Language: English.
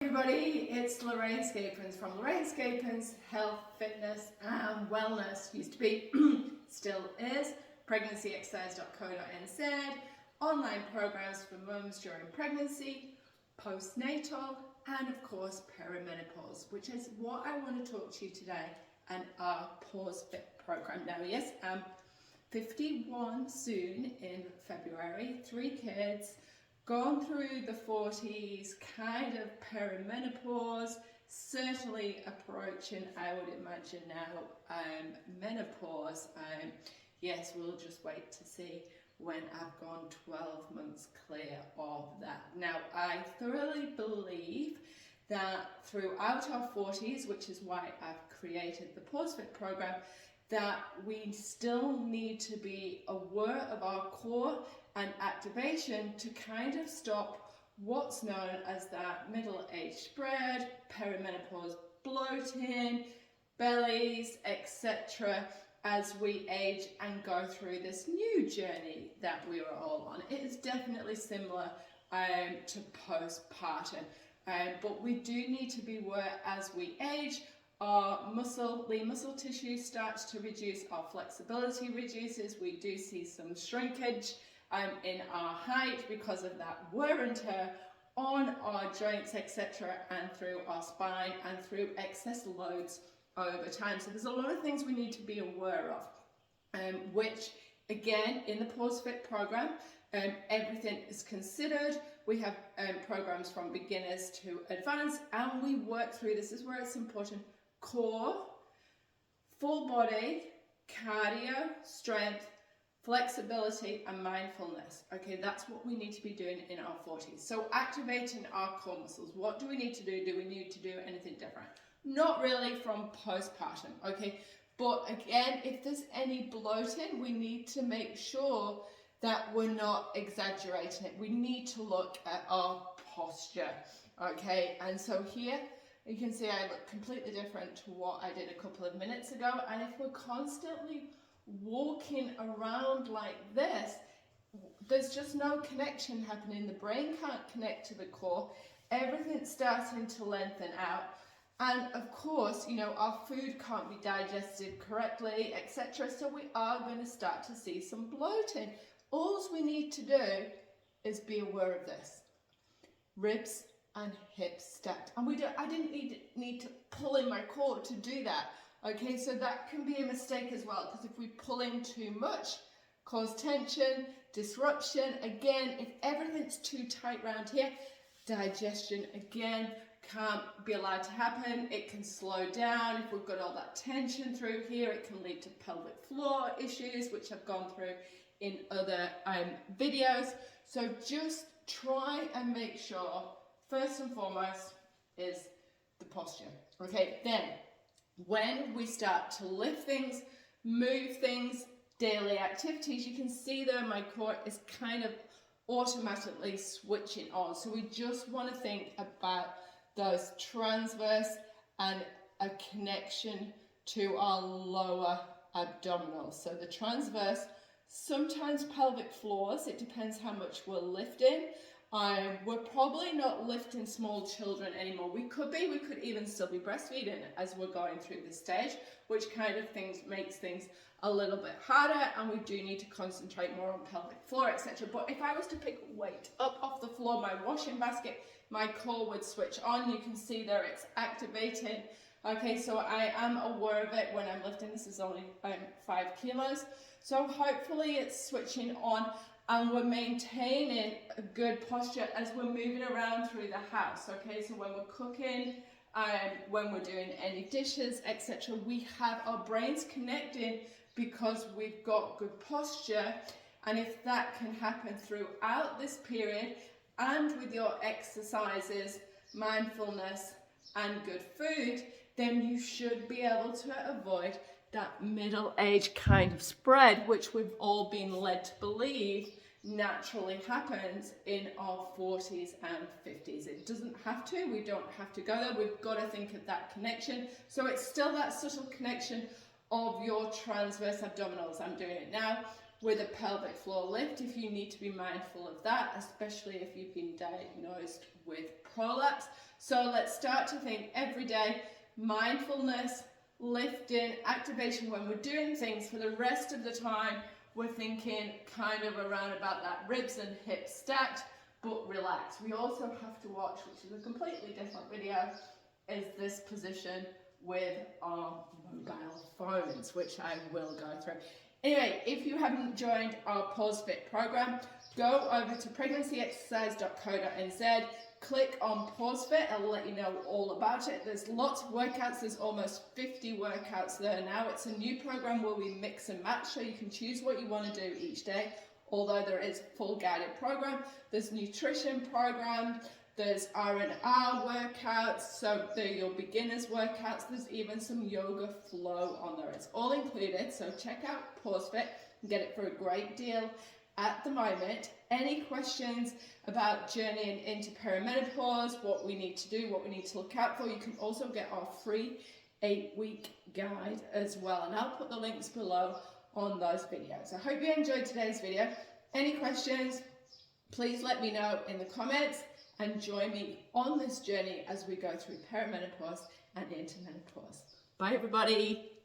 Everybody, it's Lorraine Scapins from Lorraine Scapins Health, Fitness and Wellness. Used to be, still is, pregnancyexercise.co.nz, online programs for mums during pregnancy, postnatal and of course perimenopause, which is what I want to talk to you today and our Pause Fit program. Now yes, I'm 51 soon in February, 3 kids, gone through the 40s, kind of perimenopause, certainly approaching, I would imagine now, menopause. Yes, we'll just wait to see when I've gone 12 months clear of that. Now, I thoroughly believe that throughout our 40s, which is why I've created the Pause Fit program, that we still need to be aware of our core and activation to kind of stop what's known as that middle-age spread, perimenopause bloating, bellies, etc. as we age and go through this new journey that we are all on. It is definitely similar to postpartum, but we do need to be aware as we age. Our lean muscle tissue starts to reduce, our flexibility reduces, we do see some shrinkage in our height because of that wear and tear on our joints, etc., and through our spine and through excess loads over time. So there's a lot of things we need to be aware of, which again in the Pause Fit program, everything is considered. We have programs from beginners to advanced, and we work through, this is where it's important, core, full body, cardio, strength, flexibility and mindfulness. Okay, that's what we need to be doing in our 40s. So activating our core muscles. What do we need to do? Do we need to do anything different? Not really from postpartum, okay? But again, if there's any bloating, we need to make sure that we're not exaggerating it. We need to look at our posture, okay? And so here, you can see I look completely different to what I did a couple of minutes ago. And if we're constantly walking around like this, there's just no connection happening. The brain can't connect to the core. Everything's starting to lengthen out. And of course, you know, our food can't be digested correctly, etc. So we are going to start to see some bloating. All we need to do is be aware of this. Ribs and hips stacked, and I didn't need to pull in my core to do that. Okay, so that can be a mistake as well, because if we pull in too much, cause tension, disruption. Again, if everything's too tight around here, digestion again can't be allowed to happen. It can slow down. If we've got all that tension through here, it can lead to pelvic floor issues, which I've gone through in other videos. So just try and make sure, first and foremost, is the posture. Okay, then when we start to lift things, move things, daily activities, you can see there my core is kind of automatically switching on. So we just want to think about those transverse and a connection to our lower abdominals. So the transverse, sometimes pelvic floors, it depends how much we're lifting. We're probably not lifting small children anymore. We could even still be breastfeeding as we're going through this stage, which kind of makes things a little bit harder, and we do need to concentrate more on pelvic floor, etc. But if I was to pick weight up off the floor, my washing basket, my core would switch on. You can see there it's activating. Okay, so I am aware of it when I'm lifting. This is only 5 kilos. So hopefully it's switching on, and we're maintaining a good posture as we're moving around through the house. Okay, so when we're cooking, when we're doing any dishes, etc., we have our brains connecting because we've got good posture. And if that can happen throughout this period, and with your exercises, mindfulness, and good food, then you should be able to avoid that middle age kind of spread, which we've all been led to believe naturally happens in our 40s and 50s. It doesn't have to, we don't have to go there. We've got to think of that connection. So it's still that subtle connection of your transverse abdominals. I'm doing it now with a pelvic floor lift if you need to be mindful of that, especially if you've been diagnosed with prolapse. So let's start to think every day, mindfulness, lifting, activation. When we're doing things for the rest of the time, we're thinking kind of around about that ribs and hips stacked, but relaxed. We also have to watch, which is a completely different video, is this position with our mobile phones, which I will go through. Anyway, if you haven't joined our Pause Fit program, go over to pregnancyexercise.co.nz, click on Pause Fit, I'll let you know all about it. There's lots of workouts, there's almost 50 workouts there now. It's a new program where we mix and match, so you can choose what you want to do each day, although there is a full guided program. There's nutrition program, there's R&R workouts, so they're your beginners workouts. There's even some yoga flow on there. It's all included, so check out Pause Fit and get it for a great deal at the moment. Any questions about journeying into perimenopause, what we need to do, what we need to look out for, you can also get our free 8-week guide as well. And I'll put the links below on those videos. I hope you enjoyed today's video. Any questions, please let me know in the comments and join me on this journey as we go through perimenopause and into menopause. Bye everybody.